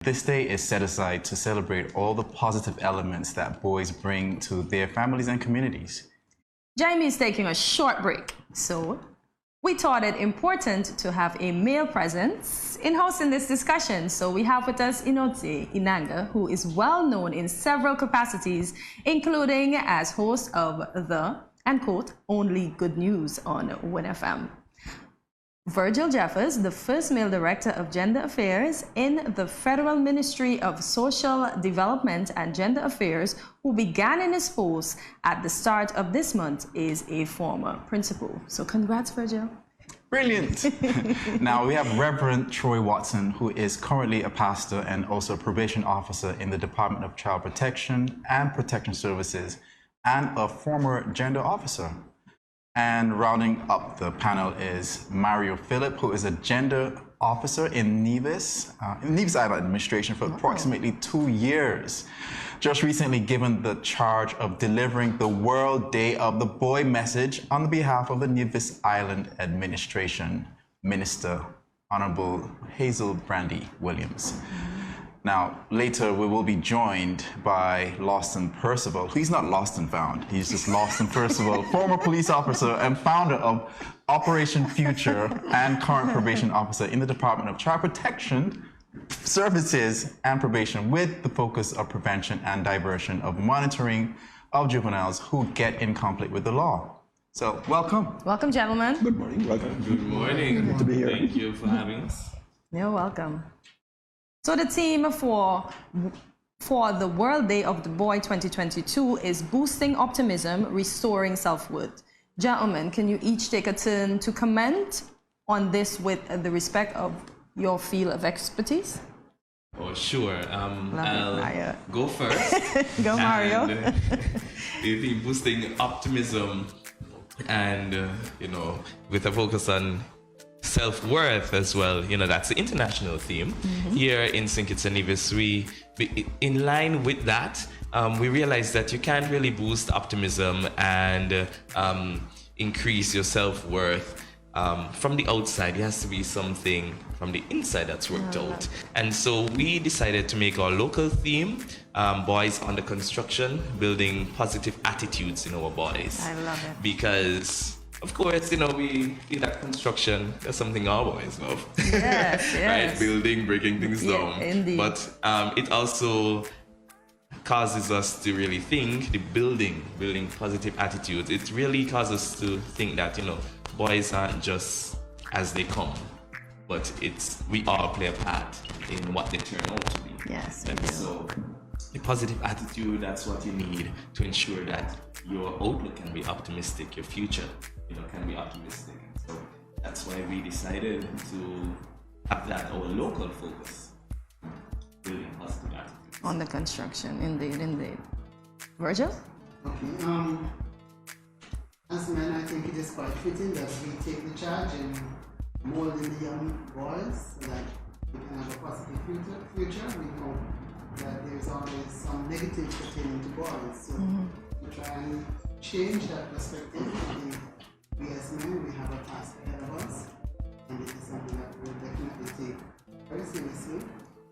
This day is set aside to celebrate all the positive elements that boys bring to their families and communities. Jamie is taking a short break, so we thought it important to have a male presence in hosting this discussion. So we have with us Inote Inanga, who is well known in several capacities, including as host of the, and quote, only good news on WinFM. Virgil Jeffers, the first male director of gender affairs in the Federal Ministry of Social Development and Gender Affairs, who began in his post at the start of this month, is a former principal. So congrats, Virgil. Brilliant. Now we have Reverend Troy Watson, who is currently a pastor and also a probation officer in the Department of Child Protection and Protection Services, and a former gender officer. And rounding up the panel is Mario Phillip, who is a gender officer in Nevis Island Administration for approximately 2 years. Just recently given the charge of delivering the World Day of the Boy message on behalf of the Nevis Island Administration Minister, Honorable Hazel Brandy Williams. Now, later we will be joined by Lawson Percival. He's not lost and found, he's just Lawson Percival, former police officer and founder of Operation Future and current probation officer in the Department of Child Protection Services and Probation, with the focus of prevention and diversion of monitoring of juveniles who get in conflict with the law. So, welcome. Welcome, gentlemen. Good morning, welcome. Good morning. Good to be here. Thank you for having us. You're welcome. So the theme for the World Day of the Boy 2022 is boosting optimism, restoring self-worth. Gentlemen, can you each take a turn to comment on this with the respect of your field of expertise? Oh, sure. I'll go first. Go, Mario. And, the theme boosting optimism and, with a focus on self-worth as well. That's the international theme. Here in St. Kitts and Nevis, in line with that, we realize that you can't really boost optimism and increase your self-worth from the outside. It has to be something from the inside that's worked out. And so we decided to make our local theme, Boys Under Construction, building positive attitudes in our boys. I love it. Because of course, we feel that construction, that's something our boys love. Yes, yes. Right? Building, breaking things down. Indeed. But it also causes us to really think, the building positive attitudes. It really causes us to think that, boys aren't just as they come, but we all play a part in what they turn out to be. Yes. And so the positive attitude, that's what you need to ensure that your outlook can be optimistic, your future can be optimistic. So that's why we decided to have that our local focus, building positive attitudes. On the construction, indeed. Virgil? Okay. As men, I think it is quite fitting that we take the charge in molding the young boys so that we can have a positive future. We know that there's always some negative pertaining to boys, so we try and change that perspective. We as men, we have a task ahead of us, and it is something that we'll definitely take very seriously,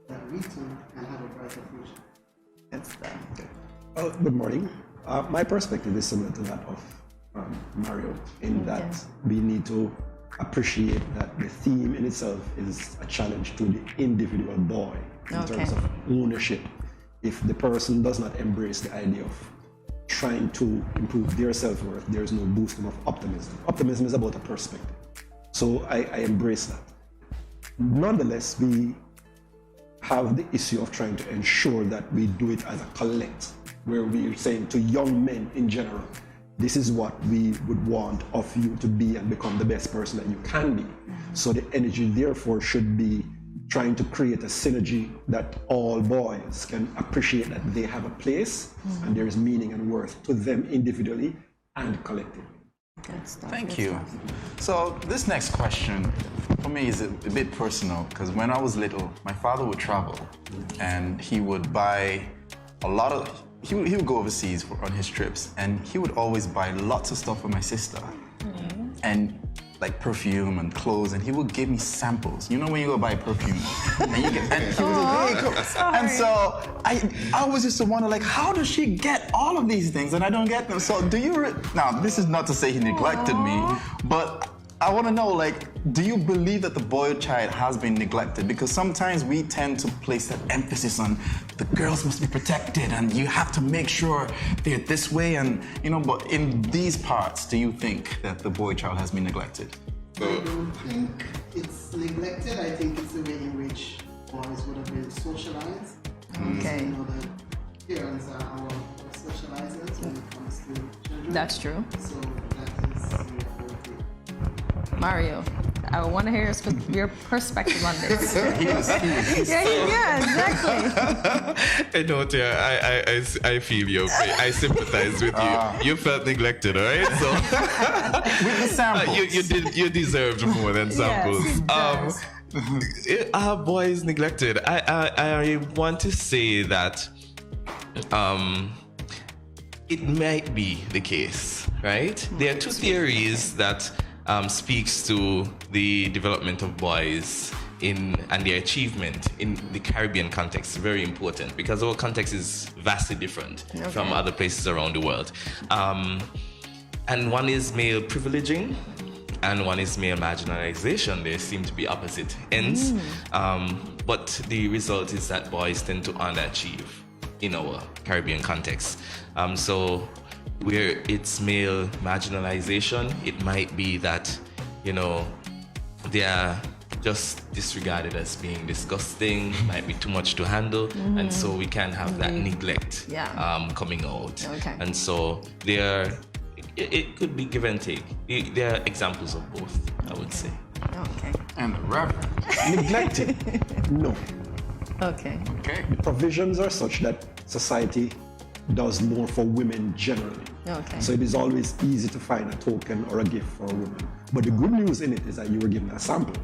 that we too can have a brighter future. It's Well, good morning. My perspective is similar to that of Mario, in that we need to appreciate that the theme in itself is a challenge to the individual boy in terms of ownership. If the person does not embrace the idea of trying to improve their self-worth, there is no boosting of optimism. Optimism is about a perspective. So I embrace that. Nonetheless, we have the issue of trying to ensure that we do it as a collect, where we're saying to young men in general, this is what we would want of you to be and become the best person that you can be. So the energy therefore should be trying to create a synergy that all boys can appreciate that they have a place and there is meaning and worth to them individually and collectively. Thank you. So this next question for me is a bit personal, because when I was little, my father would travel and he would buy he would go overseas on his trips, and he would always buy lots of stuff for my sister. And like perfume and clothes, and he would give me samples. You know when you go buy perfume, and you get, and he was like, hey, cool. And so I always used to wonder, like, how does she get all of these things and I don't get them? So do you, now this is not to say he neglected me, but I want to know, like, do you believe that the boy child has been neglected? Because sometimes we tend to place that emphasis on the girls must be protected and you have to make sure they're this way, and, you know, but in these parts, do you think that the boy child has been neglected? I don't think it's neglected. I think it's the way in which boys would have been socialized. Okay. You know, the parents are our socializers when it comes to children. That's true. So that is the appropriate. Mario, I want to hear your perspective on this. Yeah, exactly. I know, Tia, I feel you. I sympathize with you. You felt neglected, all right? So with the samples. you deserved more than samples. Yes, Are boys neglected? I want to say that it might be the case, right? There are two theories that speaks to the development of boys and their achievement in the Caribbean context. Very important because our context is vastly different from other places around the world. And one is male privileging and one is male marginalization. They seem to be opposite ends. But the result is that boys tend to underachieve in our Caribbean context. So where it's male marginalization, it might be that, you know, they are just disregarded as being disgusting, might be too much to handle, and so we can have that neglect coming out. Okay. And so it could be give and take. There are examples of both, I would say. Okay. And the reverend. Neglected? No. Okay. Okay. The provisions are such that society does more for women generally. Okay. So it is always easy to find a token or a gift for a woman. But the good news in it is that you were given a sample.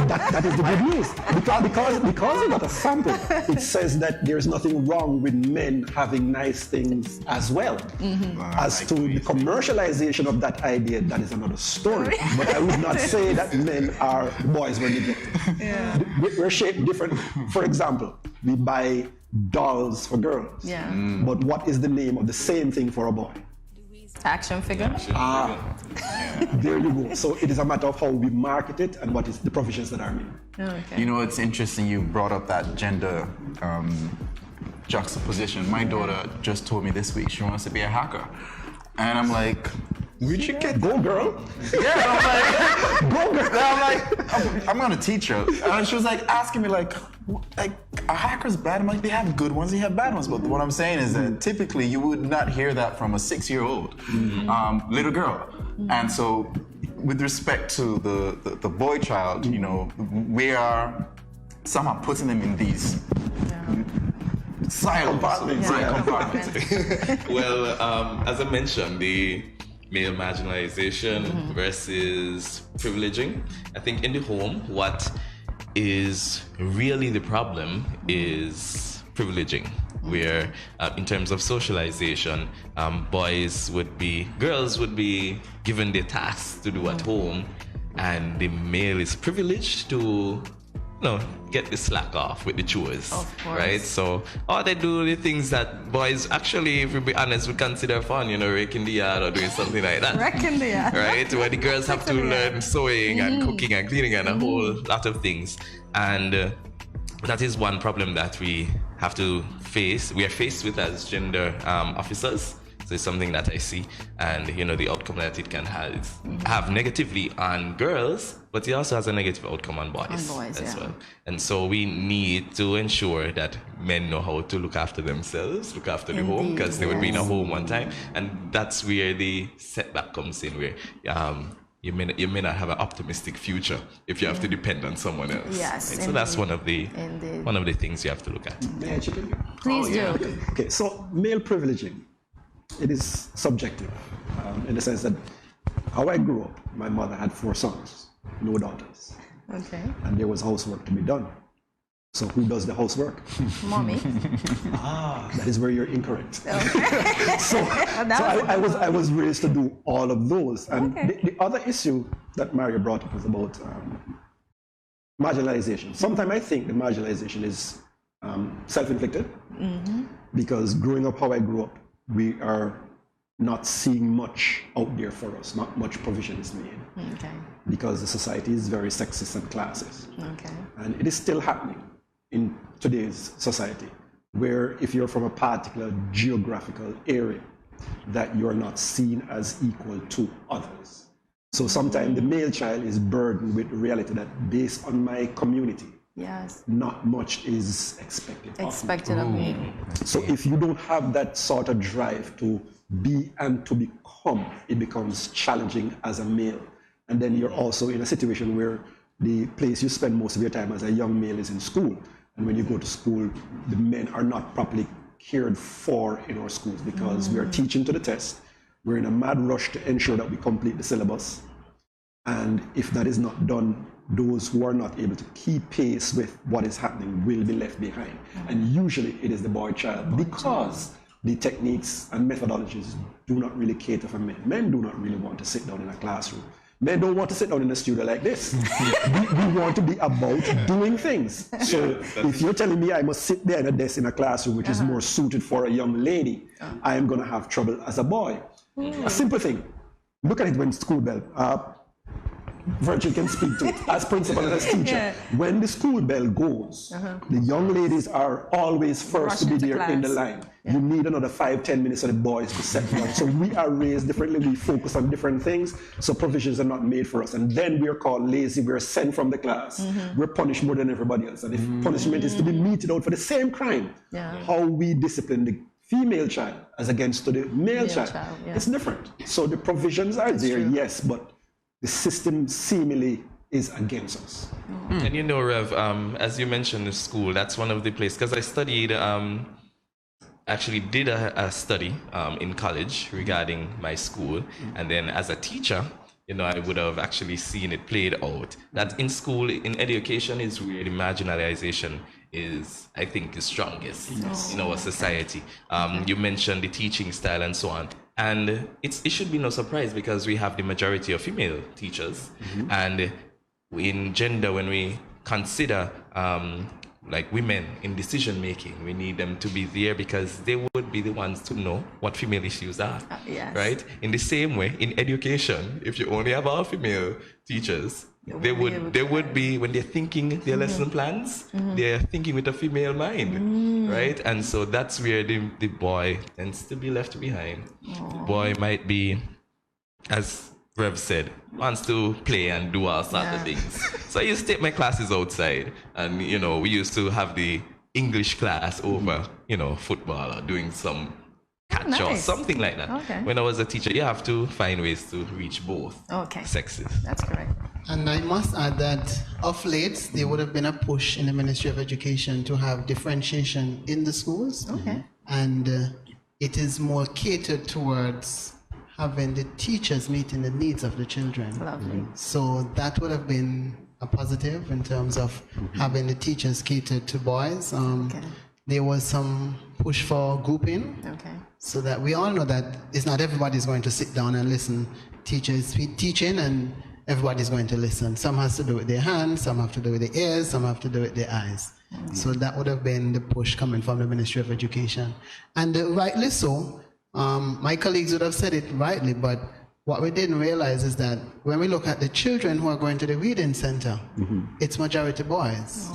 that is the good news. Because you got a sample, it says that there's nothing wrong with men having nice things as well. As to the commercialization of that idea, that is another story. But I would not say that boys were neglected. We're shaped different. For example, we buy dolls for girls. Yeah. But what is the name of the same thing for a boy? Action figure. There you go. So it is a matter of how we market it and what is the provisions that are made. Okay. You know, it's interesting you brought up that gender juxtaposition. My daughter just told me this week she wants to be a hacker. And I'm like, where'd you get Go girl. Yeah, I'm like, go girl. I'm like, I'm gonna teach her. And she was like asking me like, are hackers bad? I'm like, they have good ones, they have bad ones. But what I'm saying is that typically you would not hear that from a 6-year-old little girl. And so with respect to the boy child, you know, we are somehow putting them in these silos. Compartments. Compartments. Well, as I mentioned, the male marginalization versus privileging. I think in the home, what is really the problem is privileging, where in terms of socialization, girls would be given the tasks to do at home, and the male is privileged to get the slack off with the chores, right? So all they do the things that boys actually, if we be honest, would consider fun, raking the yard or doing something like that. Raking the yard. Right? Where the girls have to learn sewing and cooking and cleaning and a whole lot of things. And that is one problem that we have to face. We are faced with as gender officers. So it's something that I see, and the outcome that it can have negatively on girls, but it also has a negative outcome on boys as well. And so we need to ensure that men know how to look after themselves, look after the home, because they would be in a home one time, and that's where the setback comes in, where you may not have an optimistic future if you have to depend on someone else. Yes. Right? So that's one of the things you have to look at. May I chip in? Please do. Okay, so male privileging. It is subjective in the sense that how I grew up, my mother had 4 sons, no daughters. Okay. And there was housework to be done. So who does the housework? Mommy. That is where you're incorrect. Okay. So I was raised to do all of those. And Okay. the other issue that Mario brought up was about marginalization. Sometimes I think the marginalization is self-inflicted, because growing up how I grew up, we are not seeing much out there for us, not much provision is made, Okay. because the society is very sexist and classist. Okay. And it is still happening in today's society, where if you're from a particular geographical area, that you're not seen as equal to others. So sometimes the male child is burdened with the reality that based on my community, Yes. not much is expected of me. Expected of me. So if you don't have that sort of drive to be and to become, it becomes challenging as a male. And then you're also in a situation where the place you spend most of your time as a young male is in school. And when you go to school, the men are not properly cared for in our schools, because we are teaching to the test. We're in a mad rush to ensure that we complete the syllabus. And if that is not done, those who are not able to keep pace with what is happening will be left behind. And usually it is the boy child, because the techniques and methodologies do not really cater for men. Men do not really want to sit down in a classroom. Men don't want to sit down in a studio like this. we want to be about doing things. So if you're telling me I must sit there in a desk in a classroom, which is more suited for a young lady, I am going to have trouble as a boy. A simple thing. Look at it when school bell. Virgil can speak to it as principal and as teacher. Yeah. When the school bell goes, the young ladies are always first to be Rushing to there in the class. line. You need another 5-10 minutes for the boys to settle down. So we are raised differently. We focus on different things. So provisions are not made for us. And then we are called lazy. We are sent from the class. We're punished more than everybody else. And if punishment is to be meted out for the same crime, how we discipline the female child as against to the male child, it's different. So the provisions are there, yes, but the system seemingly is against us. And you know, Rev, as you mentioned, the school, that's one of the places, because I studied, actually did a study in college regarding my school. And then as a teacher, you know, I would have actually seen it played out. That in school, in education, is where the marginalization is, I think, is strongest in our society. You mentioned the teaching style and so on. And it should be no surprise, because we have the majority of female teachers. And in gender, when we consider like women in decision making, we need them to be there, because they would be the ones to know what female issues are. Yes. Right? In the same way, in education, if you only have all female teachers, they would be when they're thinking their lesson plans, they're thinking with a female mind, right? And so that's where the boy tends to be left behind. The boy might be, as Rev said, wants to play and do all sorts of things. So I used to take my classes outside, and you know, we used to have the English class over, you know, football or doing some catch or something like that. Okay. When I was a teacher, you have to find ways to reach both sexes. That's correct. And I must add that of late, there would have been a push in the Ministry of Education to have differentiation in the schools. Okay. And it is more catered towards having the teachers meeting the needs of the children. Lovely. So that would have been a positive in terms of having the teachers catered to boys. There was some push for grouping. Okay. So that we all know that it's not everybody's going to sit down and listen. Teachers teaching and everybody's going to listen. Some has to do with their hands, some have to do with their ears, some have to do with their eyes. So that would have been the push coming from the Ministry of Education. And rightly so, my colleagues would have said it rightly, but what we didn't realize is that when we look at the children who are going to the reading center, it's majority boys.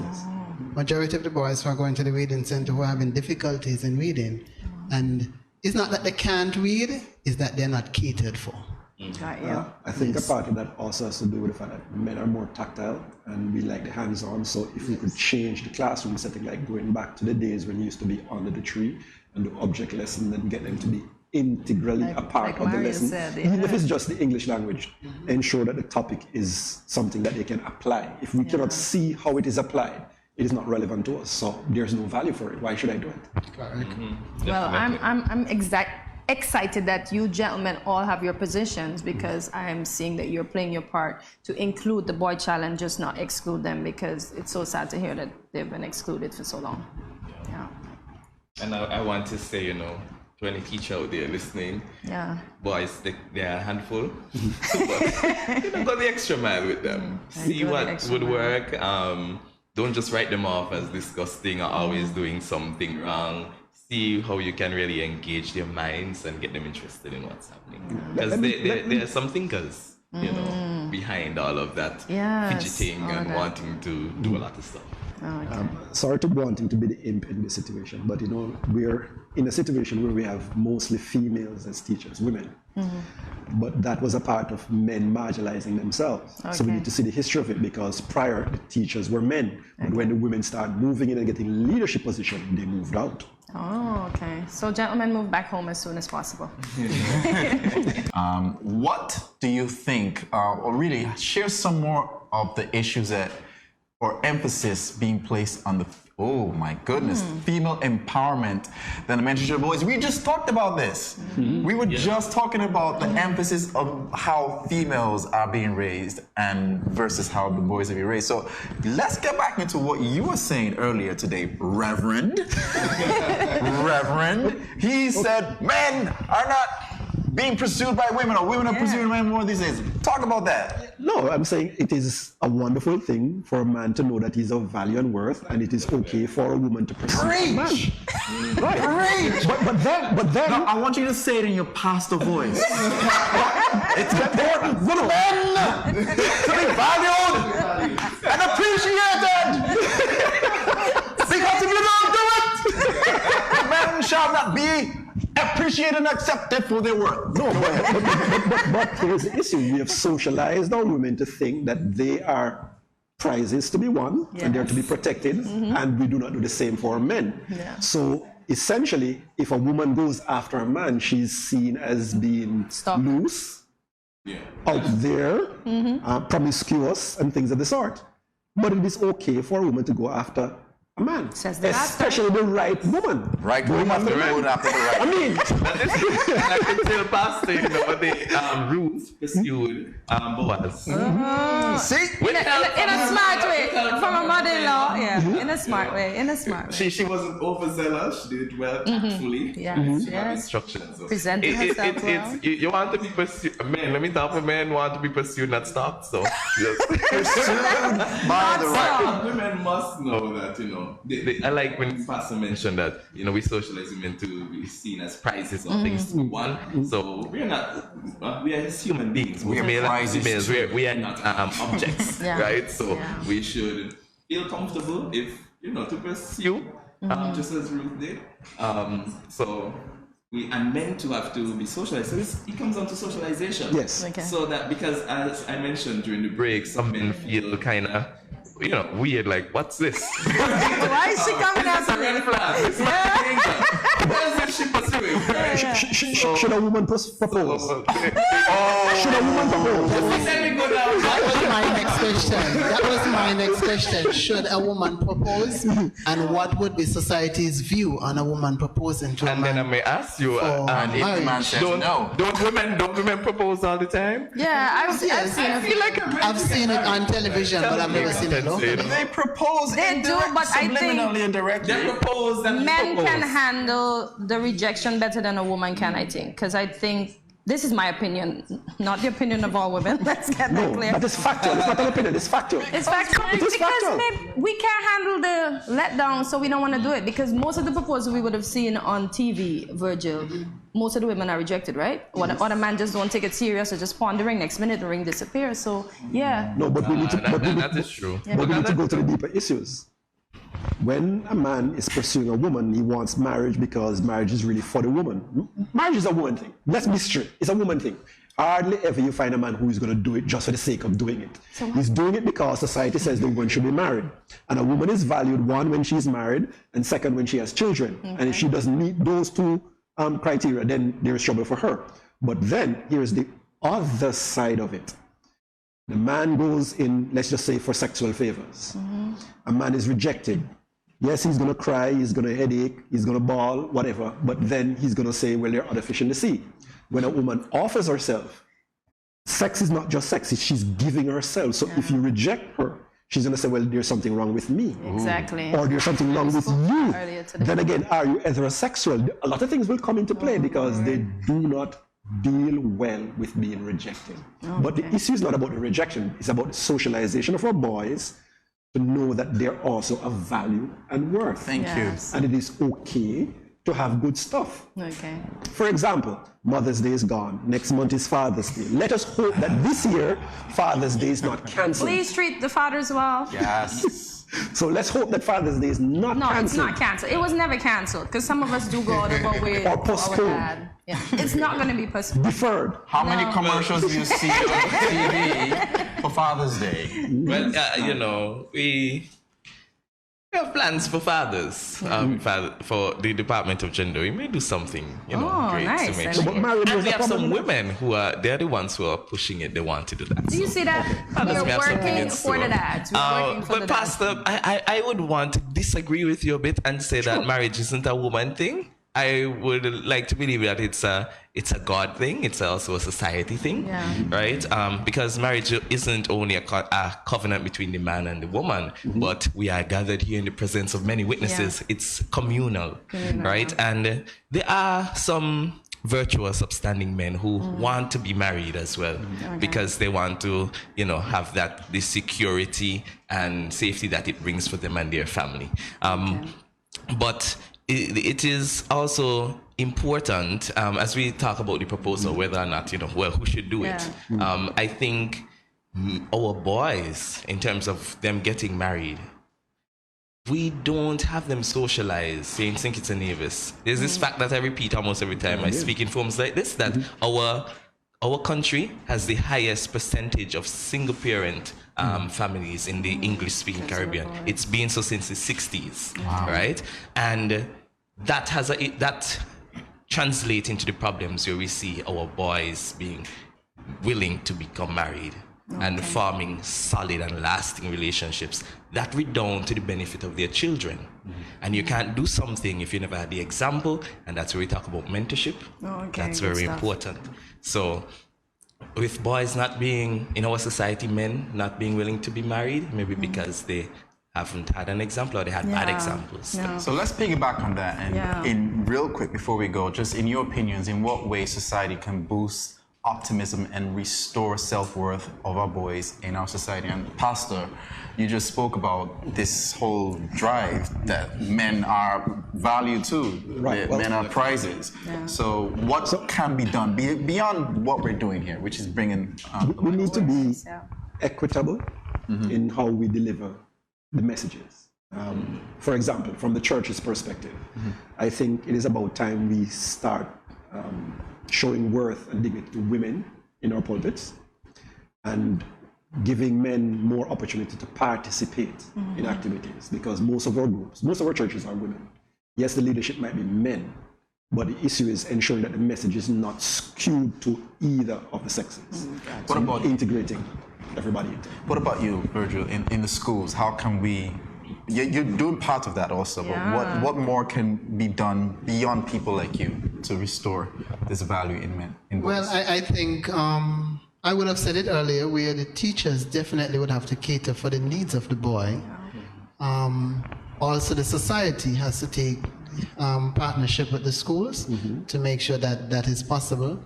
Majority of the boys who are going to the reading center who are having difficulties in reading. And it's not that they can't read, it's that they're not catered for. I think a part of that also has to do with the fact that men are more tactile and we like the hands-on. So if we could change the classroom setting, like going back to the days when you used to be under the tree and do object lesson and get them to be integrally a part of the lesson, even if it's just the English language, ensure that the topic is something that they can apply. If we cannot see how it is applied, it is not relevant to us, so there's no value for it. Why should I do it? Correct. Well, I'm excited that you gentlemen all have your positions, because I'm seeing that you're playing your part to include the boy child and just not exclude them, because it's so sad to hear that they've been excluded for so long. Yeah. And I want to say, you know, to any teacher out there listening, Yeah. boys, they're a handful. But, you know, go the extra mile with them. See go the what extra would mile. work. Don't just write them off as disgusting or always doing something wrong. See how you can really engage their minds and get them interested in what's happening. Because there are some thinkers, you know, behind all of that Yes, fidgeting all and that. wanting to do a lot of stuff. Sorry to wanting to be the imp in this situation, but you know, we're in a situation where we have mostly females as teachers, women. But that was a part of men marginalizing themselves. So we Okay. need to see the history of it, because prior the teachers were men. But when the women started moving in and getting leadership position, they moved out. Oh, okay. So gentlemen, move back home as soon as possible. What do you think, or really share some more of the issues that, or emphasis being placed on the, oh my goodness, female empowerment than the mentorship of boys? We just talked about this. We were just talking about the emphasis of how females are being raised and versus how the boys are being raised. So let's get back into what you were saying earlier today, Reverend. Reverend. He said men are not being pursued by women, or women are pursuing men more these days. Talk about that. No, I'm saying it is a wonderful thing for a man to know that he's of value and worth, and it is okay for a woman to pursue a man. Preach! Right. Preach! But then, No, I want you to say it in your pastor voice. It's important for men to be valued and appreciated. Because if you don't do it, men shall not be appreciated and accepted for their worth. no, but here's the issue. We have socialized our women to think that they are prizes to be won and they're to be protected, and we do not do the same for men. Yeah. So essentially, if a woman goes after a man, she's seen as being Stalker. loose, out there, promiscuous, and things of the sort. But it is okay for a woman to go after a man, Says the master. especially the right woman. Right, Going woman after the man. going after the right. I mean, I can tell Pastor, you know, the Ruth pursued Boaz. See? In a smart way, from a mother-in-law. Yeah, in a smart way. In a smart way. She wasn't overzealous. She did it well, tactfully. Yes, She had yes. instructions. So Presenting herself well. you want to be pursued. Men, let me talk for men want to be pursued, not stalked. So just By the right. women must know that, you know. I like when Pastor mentioned that, you know, we socialize women to be seen as prizes or things to won. So we're not. We are human beings. We are male and prizes females. too. We are not objects, Yeah. right? So Yeah. we should feel comfortable if, you know, to pursue, just as Ruth did. So we are meant to have to be socialized. So it comes down to socialization. yes. Okay. So that, because as I mentioned during the break, some men feel kind of, you know, weird, like, what's this? Why is she coming It's after a red me? flag. It's my danger. What is this she pursuing? Should a woman propose? Should a woman propose? Let me go down. That was my next question. That was my next question. Should a woman propose? And what would be society's view on a woman proposing to a And then I man? may ask you, And if the man says no, don't women propose all the time? Yeah, I've seen I feel like I've seen it on television, but I've never seen it. No? they propose They do, but I think subliminally and directly. They propose that men propose. can handle the rejection better than a woman can, I think. Because I think, this is my opinion, not the opinion of all women. Let's get that No, clear. that is factual. It's not an opinion. It's factual. It's factual It is because factual. maybe we can't handle the letdown, so we don't want to do it. Because most of the proposals we would have seen on TV, Virgil, most of the women are rejected, right? Or the man just don't take it serious or just pondering. Next minute, the ring disappears. So yeah, No, but we need to. That is true. But we need to go to the deeper issues. When a man is pursuing a woman, he wants marriage because marriage is really for the woman. Marriage is a woman thing. Let's be straight. It's a woman thing. Hardly ever you find a man who is going to do it just for the sake of doing it. He's doing it because society says the woman should be married. And a woman is valued, one, when she's married, and second, when she has children. And if she doesn't meet those two criteria, then there is trouble for her. But then, here's the other side of it. The man goes in, let's just say, for sexual favors. A man is rejected Yes, he's going to cry, he's going to headache, he's going to bawl, whatever. But then he's going to say, well, there are other fish in the sea. When a woman offers herself, sex is not just sex, she's giving herself. So if you reject her, she's going to say, well, there's something wrong with me. Exactly. Or there's something wrong with you. Then again, are you heterosexual? A lot of things will come into play because they do not deal well with being rejected. But the issue is not about the rejection, it's about the socialization of our boys to know that they're also of value and worth. Thank you. And it is okay to have good stuff. Okay. For example, Mother's Day is gone. Next month is Father's Day. Let us hope that this year, Father's Day is not cancelled. Please treat the fathers well. Yes. So let's hope that Father's Day is not No, cancelled. it's not canceled. It was never canceled because some of us do go out of our way. Or postponed. Yeah. It's not going to be postponed. Deferred. How many commercials do you see on TV for Father's Day? Well, you know, we have plans for fathers, for the Department of Gender. We may do something, you know, great nice. to make So, sure. but Mario, And there's we a have some problem. women who they're the ones who are pushing it. They want to do that. Do you see that? Fathers We're may have something in working for the store. dads. We're working for But the dads. Pastor, I would want to disagree with you a bit and say that marriage isn't a woman thing. I would like to believe that it's a God thing. It's also a society thing, right? Because marriage isn't only a covenant between the man and the woman, but we are gathered here in the presence of many witnesses. It's communal, right? And there are some virtuous, upstanding men who want to be married as well, because they want to, you know, have the security and safety that it brings for them and their family. But it is also important, as we talk about the proposal, whether or not, you know, well, who should do it. I think our boys, in terms of them getting married, we don't have them socialized saying St. Kitts and Nevis. There's this fact that I repeat almost every time I speak in forums like this, that our country has the highest percentage of single parent families in the English-speaking Caribbean. It's been so since the 60s, right? And that translates into the problems where we see our boys being willing to become married and forming solid and lasting relationships that redound to the benefit of their children. And you can't do something if you never had the example, and that's where we talk about mentorship. That's very important. So with boys not being, in our society, men not being willing to be married, maybe because they haven't had an example or they had bad examples. So let's piggyback on that, and in real quick before we go, just in your opinions, in what way society can boost optimism and restore self-worth of our boys in our society? And Pastor, you just spoke about this whole drive that men are valued too, Right. Well, men are prizes. So what can be done beyond what we're doing here, which is bringing we need to be equitable in how we deliver the messages. For example, from the church's perspective, I think it is about time we start showing worth and dignity to women in our pulpits and giving men more opportunity to participate in activities, because most of our groups, most of our churches are women. Yes, the leadership might be men, but the issue is ensuring that the message is not skewed to either of the sexes. What about integrating everybody into it? What about you, Virgil, in the schools? How can we, you're doing part of that also, but what more can be done beyond people like you to restore this value in men? Well, I think I would have said it earlier, where the teachers definitely would have to cater for the needs of the boy. Also, the society has to take partnership with the schools to make sure that that is possible.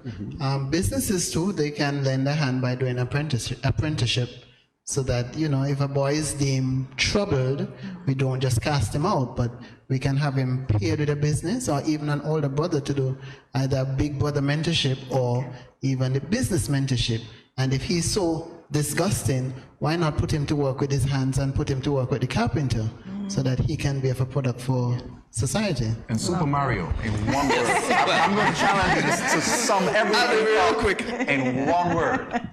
Businesses too, they can lend a hand by doing apprenticeship, so that, you know, if a boy is deemed troubled, we don't just cast him out, but we can have him paired with a business, or even an older brother to do either big brother mentorship or even the business mentorship. And if he's so disgusting, why not put him to work with his hands and put him to work with the carpenter, so that he can be of a product for society. And Super Mario, in one word. I'm going to challenge you to sum everything real quick in one word.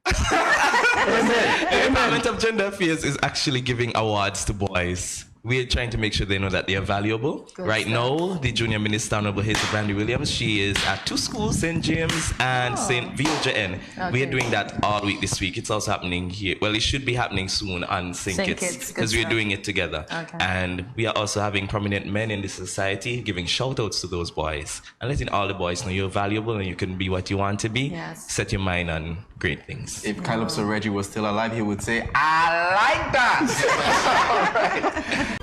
The Department of Gender Affairs is actually giving awards to boys we're trying to make sure they know that they are valuable. Right now, the Junior Minister, Honorable Hazel Brandy Williams, she is at 2 schools, St. James and St. Virgil N. We are doing that all week this week. It's also happening here. Well, it should be happening soon on St. Kitts because we're doing it together. And we are also having prominent men in the society giving shout outs to those boys and letting all the boys know you're valuable and you can be what you want to be. Set your mind on great things. If Calypso Reggie was still alive, he would say, I like that. All right.